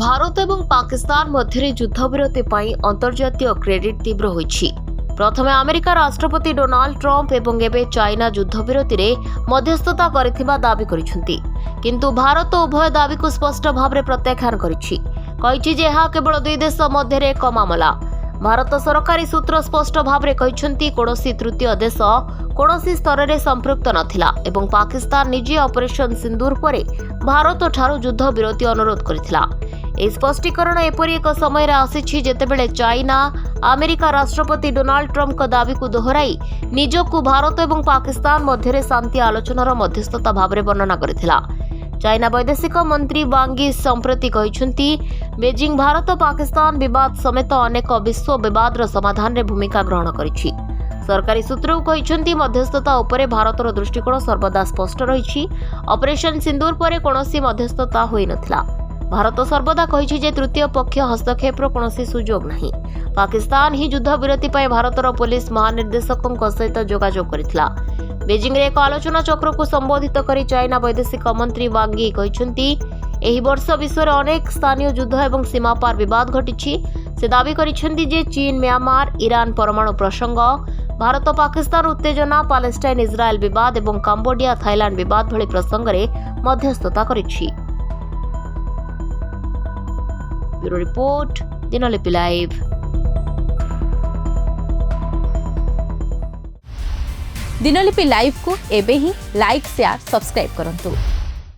भारत एवं पाकिस्तान मध्य युद्धविरति पर अंतर्जातीय क्रेडिट तीव्र होइछि। प्रथमे अमेरिका राष्ट्रपति डोनाल्ड ट्रंप एवं एबे चाइना युद्धविरति रे मध्यस्थता करिथिबा दाबी करिसेंति, किंतु भारत उभय दाबी को स्पष्ट भाव में प्रत्याख्यान करिछि। कहिछि जे एहा केवल दुई देश मध्य एक मामला। भारत सरकारी सूत्र स्पष्ट भाव में कहिसेंति कोनोसी तृतीय देश कोनोसी स्तर में संपृक्त नथिला एवं पाकिस्तान निजे ऑपरेशन सिंदूर परे भारत ठारू युद्ध विरति अनुरोध करथिला। ए स्पष्टीकरण एपरि एक समय आसीछि जेतेबेले चाइना अमेरिका राष्ट्रपति डोनाल्ड ट्रंप का दाबी को दोहराई निजकु भारत एवं पाकिस्तान मध्य शांति आलोचनार मध्यस्थता भाव में वर्णना करथिला। चाइना वैदेशिक मंत्री वांग यी संप्रति कहिसेंति बेजिंग भारत पाकिस्तान विवाद समेत अनेक विश्व विवादर समाधान रे भूमिका ग्रहण करिछि। सरकारी सूत्र कहिसेंति मध्यस्थता उपरे भारतर दृष्टिकोण सर्वदा स्पष्ट रहिछि। ऑपरेशन सिंदूर परे कोनोसी मध्यस्थता होई नथिला। भारत सर्वदा कहिछि जे तृतीय पक्ष हस्तक्षेपर कोनोसी सुजोग नाही। पाकिस्तान ही युद्ध विरति पय भारतर पुलिस महानिर्देशकଙ୍କ सहित जोगाजोग करिथिला। बेजिंग रे एक आलोचना चक्र को संबोधित करी चाइना वैदेशिक मंत्री वांग यी कहिसेंति एही वर्ष विश्व रे अनेक स्थानीय युद्ध एवं सीमा पार विवाद घटिछि। से दाबी करिसेंति जे चीन म्यांमार ईरान परमाणु प्रसंग भारत पाकिस्तान उत्तेजना पालेस्टाइन इजराइल विवाद एवं कंबोडिया थाईलैंड विवाद भली प्रसंग रे मध्यस्थता करिछि। Bureau report Dinalipi live. Dinalipi live को एबे ही लाइक शेयर सब्सक्राइब करंतु।